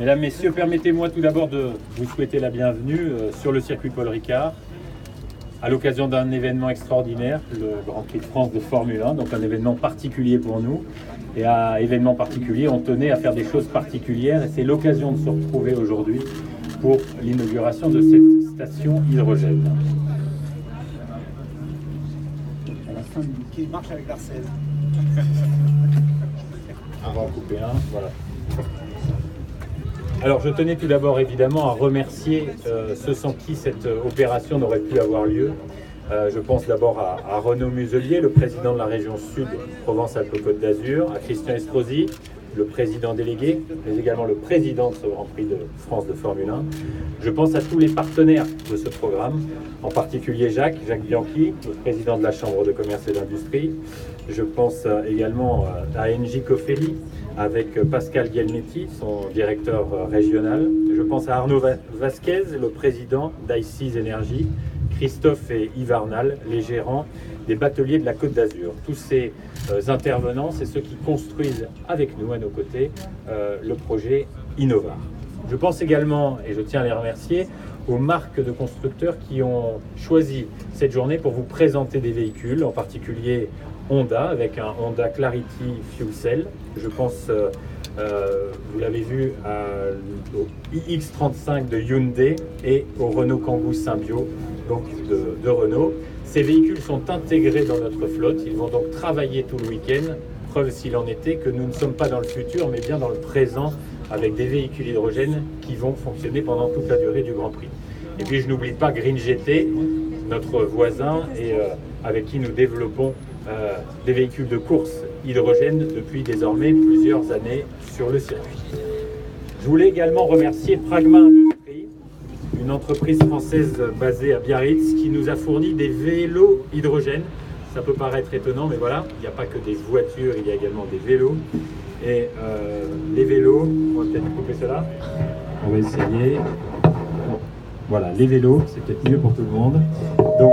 Mesdames, Messieurs, permettez-moi tout d'abord de vous souhaiter la bienvenue sur le circuit Paul Ricard à l'occasion d'un événement extraordinaire, le Grand Prix de France de Formule 1, donc un événement particulier pour nous. Et à événement particulier, on tenait à faire des choses particulières et c'est l'occasion de se retrouver aujourd'hui pour l'inauguration de cette station hydrogène. À la fin du quai, marche avec l'Arcel. On va en couper un, voilà. Alors je tenais tout d'abord évidemment à remercier ceux sans qui cette opération n'aurait pu avoir lieu. Je pense d'abord à Renaud Muselier, le président de la région Sud Provence-Alpes-Côte d'Azur, à Christian Estrosi, le président délégué, mais également le président de ce Grand Prix de France de Formule 1. Je pense à tous les partenaires de ce programme, en particulier Jacques Bianchi, le président de la Chambre de commerce et d'industrie. Je pense également à Engie Coffelli, avec Pascal Guelmetti, son directeur régional. Je pense à Arnaud Vasquez, le président d'Iceys Energy, Christophe et Yves Arnal, les gérants des bateliers de la Côte d'Azur. Tous ces intervenants, c'est ceux qui construisent avec nous, à nos côtés, le projet Innovar. Je pense également, et je tiens à les remercier, aux marques de constructeurs qui ont choisi cette journée pour vous présenter des véhicules, en particulier Honda, avec un Honda Clarity Fuel Cell. Je pense, vous l'avez vu, au iX35 de Hyundai et au Renault Kangoo Symbio, donc de Renault. Ces véhicules sont intégrés dans notre flotte, ils vont donc travailler tout le week-end, preuve s'il en était que nous ne sommes pas dans le futur, mais bien dans le présent, avec des véhicules hydrogènes qui vont fonctionner pendant toute la durée du Grand Prix. Et puis je n'oublie pas Green GT, notre voisin, et avec qui nous développons des véhicules de course hydrogène depuis désormais plusieurs années sur le circuit. Je voulais également remercier Pragma Industries, une entreprise française basée à Biarritz qui nous a fourni des vélos hydrogène. Ça peut paraître étonnant, mais voilà, il n'y a pas que des voitures, il y a également des vélos. Et les vélos, on va peut-être couper cela. On va essayer. Voilà, les vélos, c'est peut-être mieux pour tout le monde. Donc,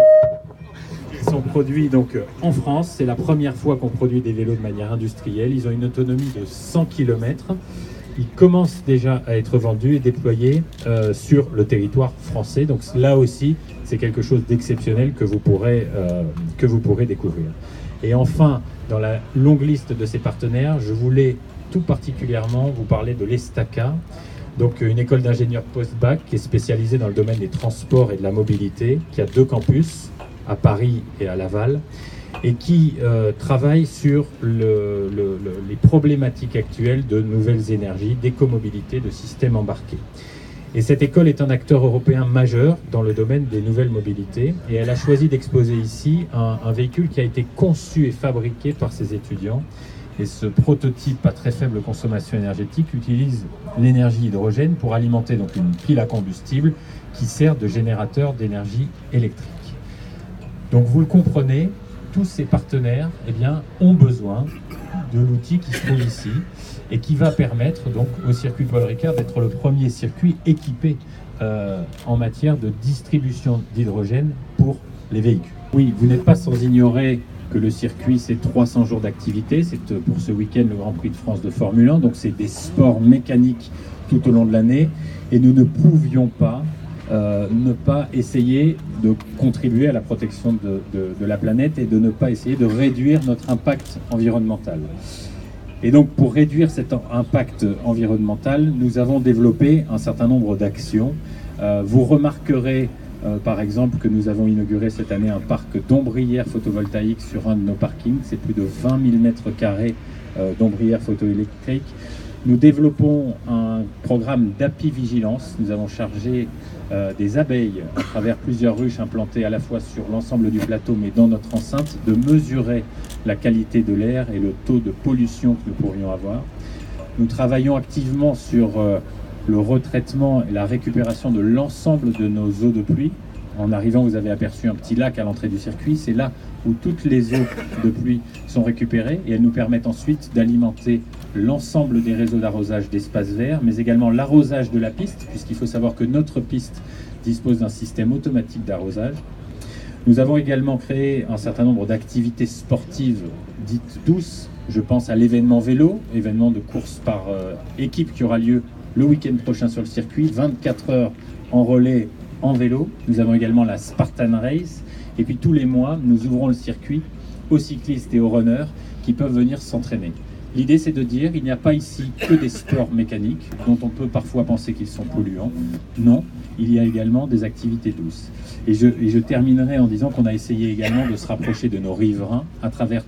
ils sont produits donc en France. C'est la première fois qu'on produit des vélos de manière industrielle. Ils ont une autonomie de 100 km. Ils commencent déjà à être vendus et déployés sur le territoire français. Donc là aussi, c'est quelque chose d'exceptionnel que vous pourrez découvrir. Et enfin, dans la longue liste de ces partenaires, je voulais tout particulièrement vous parler de l'ESTACA, donc une école d'ingénieurs post-bac qui est spécialisée dans le domaine des transports et de la mobilité, qui a 2 campus, à Paris et à Laval, et qui travaille sur les problématiques actuelles de nouvelles énergies, d'écomobilité, de systèmes embarqués. Et cette école est un acteur européen majeur dans le domaine des nouvelles mobilités, et elle a choisi d'exposer ici un véhicule qui a été conçu et fabriqué par ses étudiants. Et ce prototype à très faible consommation énergétique utilise l'énergie hydrogène pour alimenter donc une pile à combustible qui sert de générateur d'énergie électrique. Donc vous le comprenez, tous ces partenaires ont besoin de l'outil qui se trouve ici et qui va permettre donc au circuit Paul Ricard d'être le premier circuit équipé en matière de distribution d'hydrogène pour les véhicules. Oui, vous n'êtes pas sans ignorer que le circuit, c'est 300 jours d'activité. C'est pour ce week-end le Grand Prix de France de Formule 1. Donc c'est des sports mécaniques tout au long de l'année. Et nous ne pouvions pas ne pas essayer de contribuer à la protection de la planète et de ne pas essayer de réduire notre impact environnemental. Et donc pour réduire cet impact environnemental, nous avons développé un certain nombre d'actions. Vous remarquerez par exemple que nous avons inauguré cette année un parc d'ombrières photovoltaïques sur un de nos parkings. C'est plus de 20 000 m² d'ombrières photoélectriques. Nous développons un programme d'apivigilance. Nous avons chargé des abeilles à travers plusieurs ruches implantées à la fois sur l'ensemble du plateau mais dans notre enceinte, de mesurer la qualité de l'air et le taux de pollution que nous pourrions avoir. Nous travaillons activement sur le retraitement et la récupération de l'ensemble de nos eaux de pluie. En arrivant, vous avez aperçu un petit lac à l'entrée du circuit. C'est là où toutes les eaux de pluie sont récupérées et elles nous permettent ensuite d'alimenter l'ensemble des réseaux d'arrosage d'espaces verts, mais également l'arrosage de la piste, puisqu'il faut savoir que notre piste dispose d'un système automatique d'arrosage. Nous avons également créé un certain nombre d'activités sportives dites douces. Je pense à l'événement vélo, événement de course par équipe qui aura lieu le week-end prochain sur le circuit, 24 heures en relais en vélo. Nous avons également la Spartan Race. Et puis tous les mois, nous ouvrons le circuit aux cyclistes et aux runners qui peuvent venir s'entraîner. L'idée, c'est de dire qu'il n'y a pas ici que des sports mécaniques dont on peut parfois penser qu'ils sont polluants. Non, il y a également des activités douces. Et je terminerai en disant qu'on a essayé également de se rapprocher de nos riverains à travers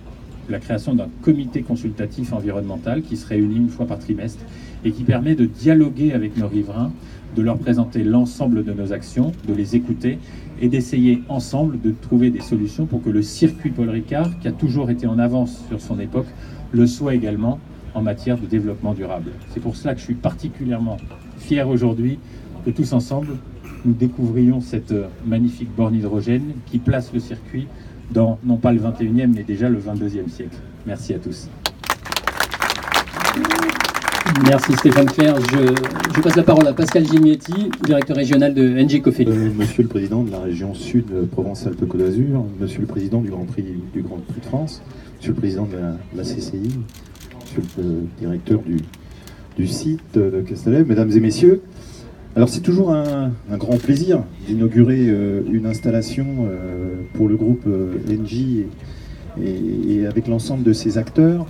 la création d'un comité consultatif environnemental qui se réunit une fois par trimestre et qui permet de dialoguer avec nos riverains, de leur présenter l'ensemble de nos actions, de les écouter et d'essayer ensemble de trouver des solutions pour que le circuit Paul Ricard, qui a toujours été en avance sur son époque, le soit également en matière de développement durable. C'est pour cela que je suis particulièrement fier aujourd'hui que tous ensemble, nous découvrions cette magnifique borne hydrogène qui place le circuit dans, non pas le 21e, mais déjà le 22e siècle. Merci à tous. Merci Stéphane Clerc. Je passe la parole à Pascal Gimietti, directeur régional de NG Cofidis. Monsieur le Président de la région Sud Provence-Alpes-Côte d'Azur, Monsieur le Président du Grand Prix de France, Monsieur le Président de la CCI, Monsieur le Directeur du site de Castellet, Mesdames et Messieurs, alors c'est toujours un grand plaisir d'inaugurer une installation pour le groupe NG et avec l'ensemble de ses acteurs.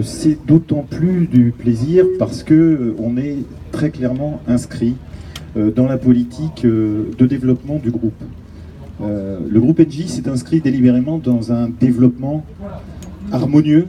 C'est d'autant plus du plaisir parce qu'on est très clairement inscrit dans la politique de développement du groupe. Le groupe NG s'est inscrit délibérément dans un développement harmonieux